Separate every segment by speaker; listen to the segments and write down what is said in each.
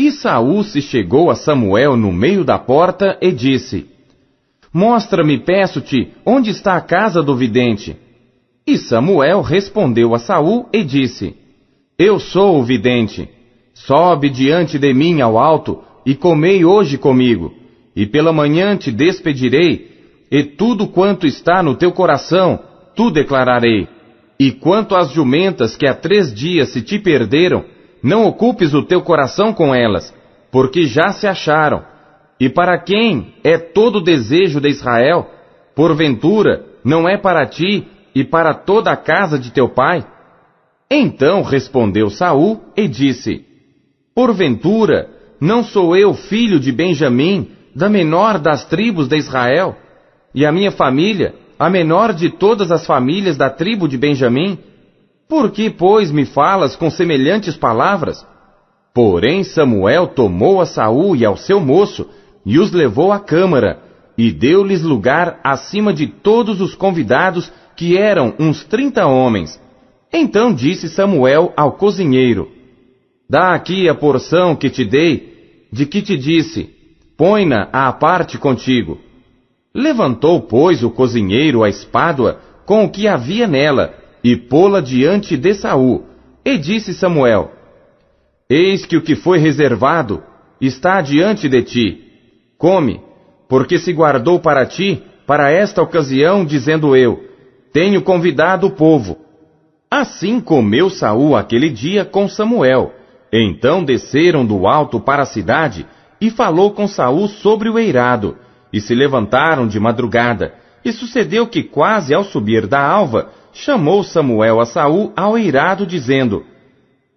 Speaker 1: E Saul se chegou a Samuel no meio da porta e disse: Mostra-me, peço-te, onde está a casa do vidente. E Samuel respondeu a Saul e disse: Eu sou o vidente. Sobe diante de mim ao alto e comei hoje comigo, e pela manhã te despedirei, e tudo quanto está no teu coração, tu declararei. E quanto às jumentas que há 3 dias se te perderam, não ocupes o teu coração com elas, porque já se acharam. E para quem é todo o desejo de Israel? Porventura, não é para ti e para toda a casa de teu pai? Então respondeu Saul e disse: Porventura, não sou eu filho de Benjamim, da menor das tribos de Israel? E a minha família, a menor de todas as famílias da tribo de Benjamim? Por que, pois, me falas com semelhantes palavras? Porém Samuel tomou a Saul e ao seu moço, e os levou à câmara, e deu-lhes lugar acima de todos os convidados, que eram uns 30 homens. Então disse Samuel ao cozinheiro: Dá aqui a porção que te dei, de que te disse, põe-na à parte contigo. Levantou, pois, o cozinheiro a espádua com o que havia nela, e pô-la diante de Saul. E disse Samuel: Eis que o que foi reservado está diante de ti. Come, porque se guardou para ti, para esta ocasião, dizendo eu: Tenho convidado o povo. Assim comeu Saul aquele dia com Samuel. Então desceram do alto para a cidade, e falou com Saul sobre o eirado, e se levantaram de madrugada. E sucedeu que quase ao subir da alva, chamou Samuel a Saul ao eirado, dizendo: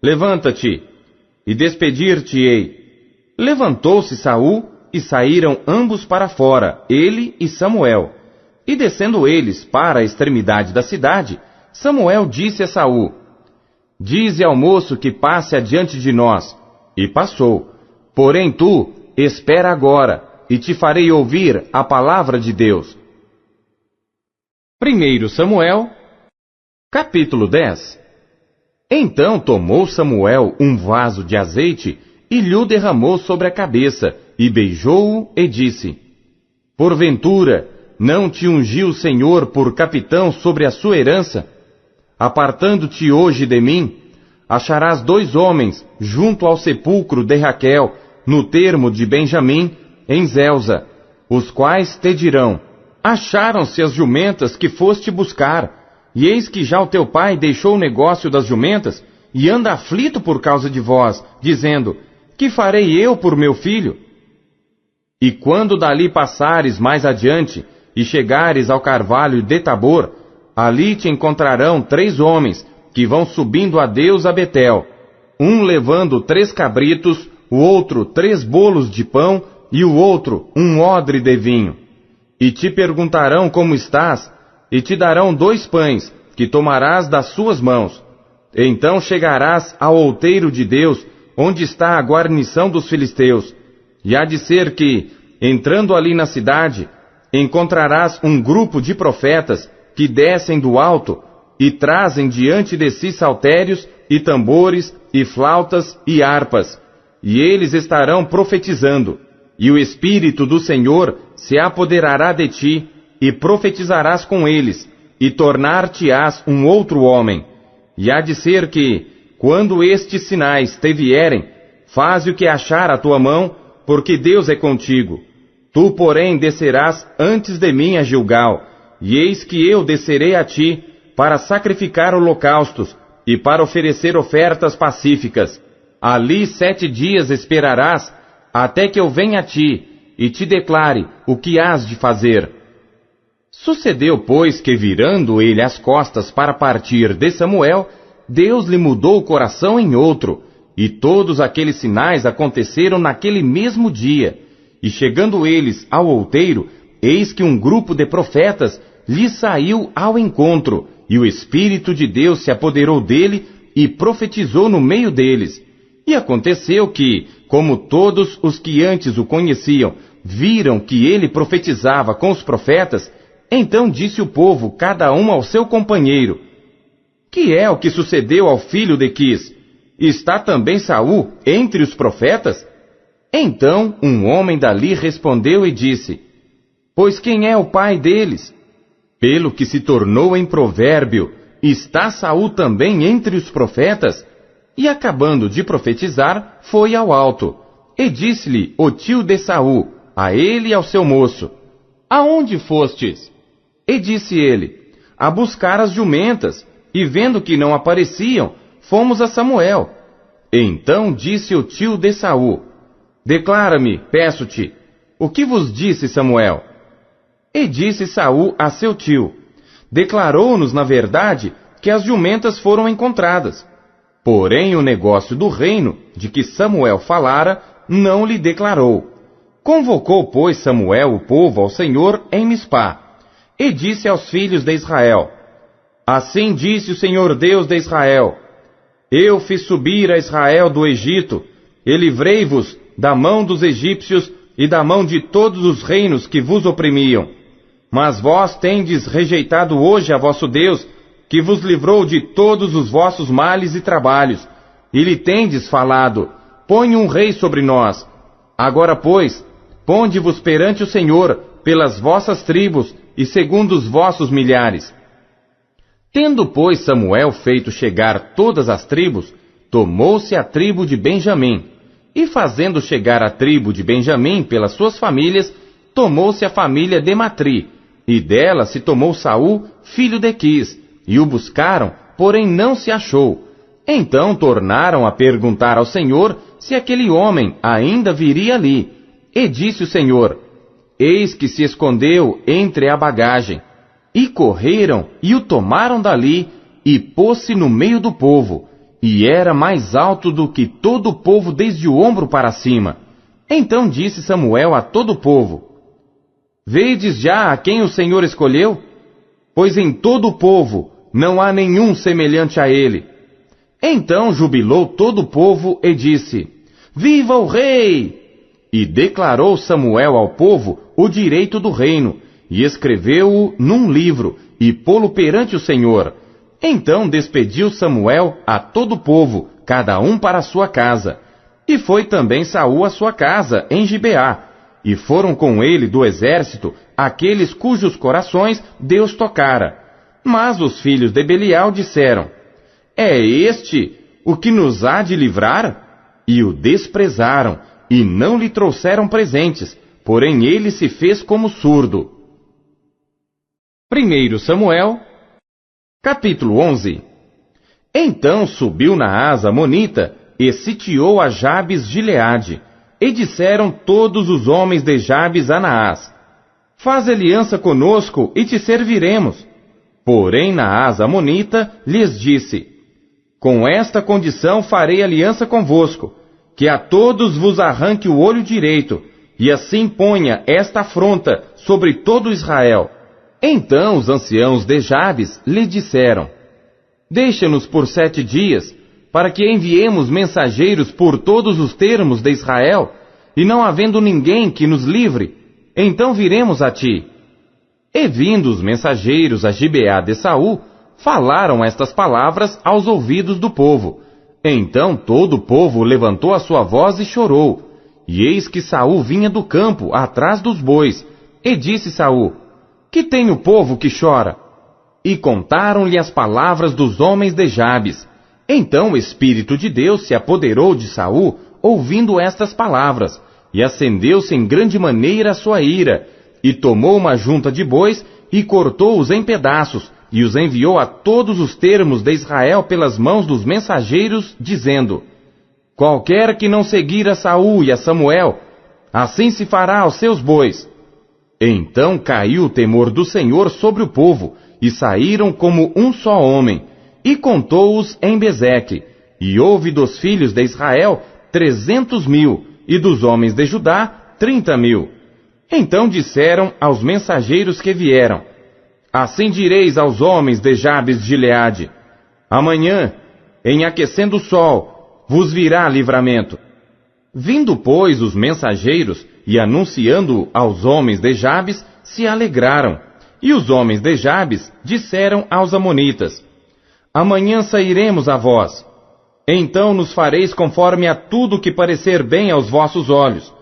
Speaker 1: Levanta-te, e despedir-te-ei. Levantou-se Saul, e saíram ambos para fora, ele e Samuel. E descendo eles para a extremidade da cidade, Samuel disse a Saul: Dize ao moço que passe adiante de nós. E passou. Porém tu, espera agora, e te farei ouvir a palavra de Deus. 1 Samuel, capítulo 10. Então tomou Samuel um vaso de azeite, e lhe derramou sobre a cabeça, e beijou-o, e disse: Porventura, não te ungiu o Senhor por capitão sobre a sua herança? Apartando-te hoje de mim, acharás 2 homens junto ao sepulcro de Raquel, no termo de Benjamim, em Zelza, os quais te dirão: Acharam-se as jumentas que foste buscar, e eis que já o teu pai deixou o negócio das jumentas, e anda aflito por causa de vós, dizendo: Que farei eu por meu filho? E quando dali passares mais adiante, e chegares ao carvalho de Tabor, ali te encontrarão 3 homens, que vão subindo a Deus a Betel, um levando 3 cabritos, o outro 3 bolos de pão, e o outro um odre de vinho. E te perguntarão como estás, e te darão 2 pães, que tomarás das suas mãos. Então chegarás ao outeiro de Deus, onde está a guarnição dos filisteus. E há de ser que, entrando ali na cidade, encontrarás um grupo de profetas, que descem do alto, e trazem diante de si saltérios, e tambores, e flautas, e harpas. E eles estarão profetizando. E o Espírito do Senhor se apoderará de ti, e profetizarás com eles, e tornar-te-ás um outro homem. E há de ser que, quando estes sinais te vierem, faze o que achar a tua mão, porque Deus é contigo. Tu, porém, descerás antes de mim a Gilgal, e eis que eu descerei a ti, para sacrificar holocaustos, e para oferecer ofertas pacíficas. Ali 7 dias esperarás, até que eu venha a ti, e te declare o que hás de fazer. Sucedeu, pois, que virando ele as costas para partir de Samuel, Deus lhe mudou o coração em outro, e todos aqueles sinais aconteceram naquele mesmo dia. E chegando eles ao outeiro, eis que um grupo de profetas lhe saiu ao encontro, e o Espírito de Deus se apoderou dele e profetizou no meio deles. E aconteceu que, como todos os que antes o conheciam viram que ele profetizava com os profetas, então disse o povo, cada um ao seu companheiro: Que é o que sucedeu ao filho de Quis? Está também Saul entre os profetas? Então um homem dali respondeu e disse: Pois quem é o pai deles? Pelo que se tornou em provérbio, está Saul também entre os profetas? E acabando de profetizar, foi ao alto. E disse-lhe o tio de Saul, a ele e ao seu moço: Aonde fostes? E disse ele: A buscar as jumentas, e vendo que não apareciam, fomos a Samuel. Então disse o tio de Saul: Declara-me, peço-te, o que vos disse Samuel? E disse Saul a seu tio: Declarou-nos, na verdade, que as jumentas foram encontradas. Porém o negócio do reino, de que Samuel falara, não lhe declarou. Convocou, pois, Samuel o povo ao Senhor em Mispá, e disse aos filhos de Israel: Assim disse o Senhor Deus de Israel: Eu fiz subir a Israel do Egito, e livrei-vos da mão dos egípcios e da mão de todos os reinos que vos oprimiam. Mas vós tendes rejeitado hoje a vosso Deus, que vos livrou de todos os vossos males e trabalhos, e lhe tendes falado: Põe um rei sobre nós. Agora, pois, ponde-vos perante o Senhor, pelas vossas tribos e segundo os vossos milhares. Tendo, pois, Samuel feito chegar todas as tribos, tomou-se a tribo de Benjamim, e fazendo chegar a tribo de Benjamim pelas suas famílias, tomou-se a família de Matri, e dela se tomou Saul, filho de Quis, e o buscaram, porém não se achou. Então tornaram a perguntar ao Senhor se aquele homem ainda viria ali. E disse o Senhor: Eis que se escondeu entre a bagagem. E correram e o tomaram dali, e pôs-se no meio do povo, e era mais alto do que todo o povo desde o ombro para cima. Então disse Samuel a todo o povo: Vedes já a quem o Senhor escolheu? Pois em todo o povo não há nenhum semelhante a ele. Então jubilou todo o povo e disse: Viva o rei! E declarou Samuel ao povo o direito do reino, e escreveu-o num livro, e pô-lo perante o Senhor. Então despediu Samuel a todo o povo, cada um para a sua casa. E foi também Saul à sua casa, em Gibeá. E foram com ele do exército aqueles cujos corações Deus tocara. Mas os filhos de Belial disseram: É este o que nos há de livrar? E o desprezaram, e não lhe trouxeram presentes, porém ele se fez como surdo. 1 Samuel, capítulo 11. Então subiu Naás amonita, e sitiou a Jabes Gileade. E disseram todos os homens de Jabes a Naás: Faz aliança conosco, e te serviremos. Porém Naás amonita lhes disse: Com esta condição farei aliança convosco, que a todos vos arranque o olho direito, e assim ponha esta afronta sobre todo Israel. Então os anciãos de Jabes lhe disseram: Deixa-nos por 7 dias, para que enviemos mensageiros por todos os termos de Israel, e não havendo ninguém que nos livre, então viremos a ti. E vindo os mensageiros a Gibeá de Saul, falaram estas palavras aos ouvidos do povo. Então todo o povo levantou a sua voz e chorou. E eis que Saul vinha do campo, atrás dos bois. E disse Saul: Que tem o povo que chora? E contaram-lhe as palavras dos homens de Jabes. Então o Espírito de Deus se apoderou de Saul, ouvindo estas palavras, e acendeu-se em grande maneira a sua ira, e tomou uma junta de bois, e cortou-os em pedaços, e os enviou a todos os termos de Israel pelas mãos dos mensageiros, dizendo: Qualquer que não seguir a Saul e a Samuel, assim se fará aos seus bois. Então caiu o temor do Senhor sobre o povo, e saíram como um só homem, e contou-os em Bezeque, e houve dos filhos de Israel 300.000, e dos homens de Judá 30.000. Então disseram aos mensageiros que vieram: Assim direis aos homens de Jabes de Gileade: Amanhã, em aquecendo o sol, vos virá livramento. Vindo, pois, os mensageiros, e anunciando aos homens de Jabes, se alegraram. E os homens de Jabes disseram aos amonitas: Amanhã sairemos a vós. Então nos fareis conforme a tudo que parecer bem aos vossos olhos.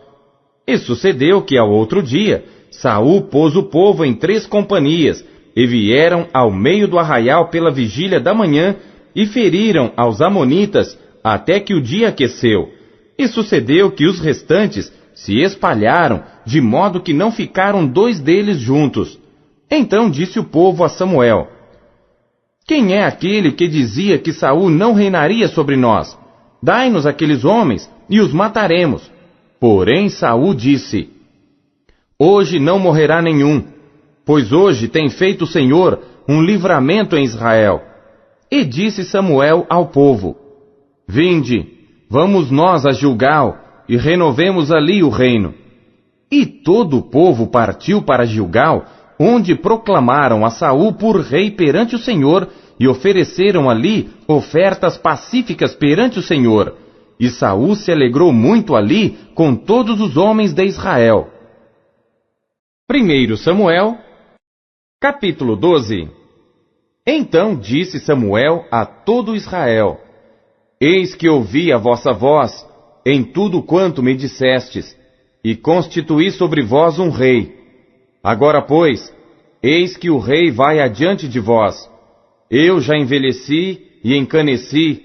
Speaker 1: E sucedeu que ao outro dia, Saul pôs o povo em 3 companhias, e vieram ao meio do arraial pela vigília da manhã, e feriram aos amonitas, até que o dia aqueceu. E sucedeu que os restantes se espalharam, de modo que não ficaram 2 deles juntos. Então disse o povo a Samuel: quem é aquele que dizia que Saul não reinaria sobre nós? Dai-nos aqueles homens, e os mataremos. Porém Saul disse: hoje não morrerá nenhum, pois hoje tem feito o Senhor um livramento em Israel. E disse Samuel ao povo: vinde, vamos nós a Gilgal, e renovemos ali o reino. E todo o povo partiu para Gilgal, onde proclamaram a Saul por rei perante o Senhor, e ofereceram ali ofertas pacíficas perante o Senhor. E Saul se alegrou muito ali com todos os homens de Israel. 1 Samuel, capítulo 12. Então disse Samuel a todo Israel: eis que ouvi a vossa voz em tudo quanto me dissestes, e constituí sobre vós um rei. Agora, pois, eis que o rei vai adiante de vós. Eu já envelheci e encaneci,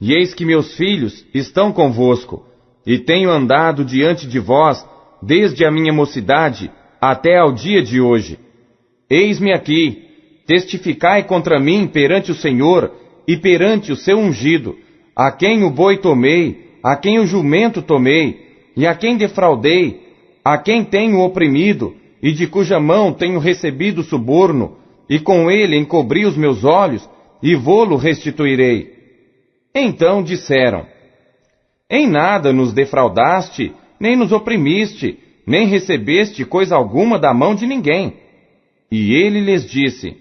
Speaker 1: e eis que meus filhos estão convosco, e tenho andado diante de vós desde a minha mocidade até ao dia de hoje. Eis-me aqui, testificai contra mim perante o Senhor e perante o seu ungido, a quem o boi tomei, a quem o jumento tomei, e a quem defraudei, a quem tenho oprimido, e de cuja mão tenho recebido suborno, e com ele encobri os meus olhos, e vô-lo restituirei. Então disseram: em nada nos defraudaste, nem nos oprimiste, nem recebeste coisa alguma da mão de ninguém. E ele lhes disse: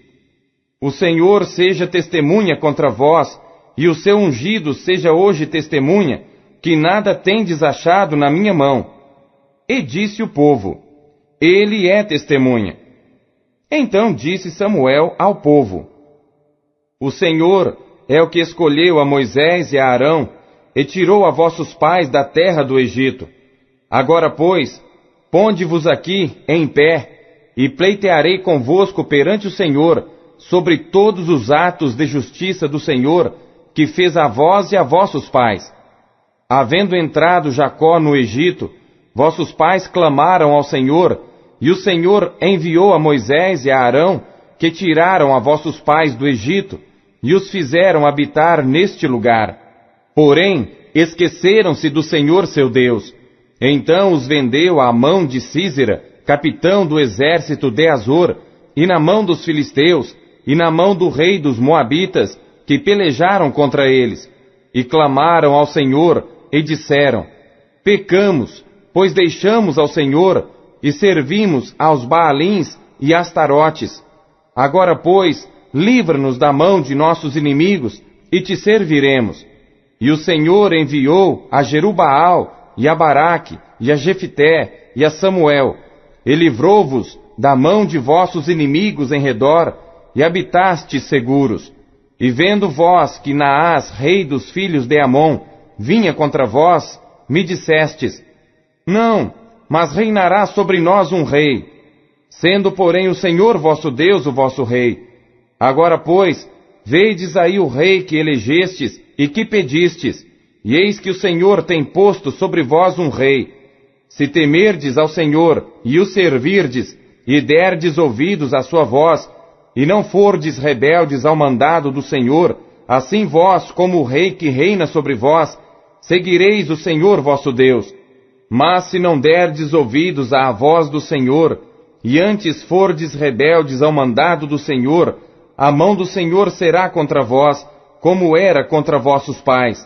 Speaker 1: o Senhor seja testemunha contra vós, e o seu ungido seja hoje testemunha, que nada tendes achado na minha mão. E disse o povo: ele é testemunha. Então disse Samuel ao povo: o Senhor é o que escolheu a Moisés e a Arão, e tirou a vossos pais da terra do Egito. Agora, pois, ponde-vos aqui em pé, e pleitearei convosco perante o Senhor, sobre todos os atos de justiça do Senhor, que fez a vós e a vossos pais. Havendo entrado Jacó no Egito, vossos pais clamaram ao Senhor, e o Senhor enviou a Moisés e a Arão, que tiraram a vossos pais do Egito, e os fizeram habitar neste lugar. Porém, esqueceram-se do Senhor seu Deus. Então os vendeu à mão de Sísera, capitão do exército de Azor, e na mão dos filisteus, e na mão do rei dos Moabitas, que pelejaram contra eles. E clamaram ao Senhor, e disseram: pecamos, pois deixamos ao Senhor, e servimos aos Baalins e Astarotes. Agora, pois, livra-nos da mão de nossos inimigos, e te serviremos. E o Senhor enviou a Jerubaal, e a Baraque, e a Jefité, e a Samuel, e livrou-vos da mão de vossos inimigos em redor, e habitastes seguros. E vendo vós que Naás, rei dos filhos de Amon, vinha contra vós, me dissestes: não, mas reinará sobre nós um rei, sendo porém o Senhor vosso Deus o vosso rei. Agora, pois, vedes aí o rei que elegestes e que pedistes, e eis que o Senhor tem posto sobre vós um rei. Se temerdes ao Senhor e o servirdes, e derdes ouvidos à sua voz, e não fordes rebeldes ao mandado do Senhor, assim vós, como o rei que reina sobre vós, seguireis o Senhor vosso Deus. Mas se não derdes ouvidos à voz do Senhor, e antes fordes rebeldes ao mandado do Senhor, a mão do Senhor será contra vós, como era contra vossos pais.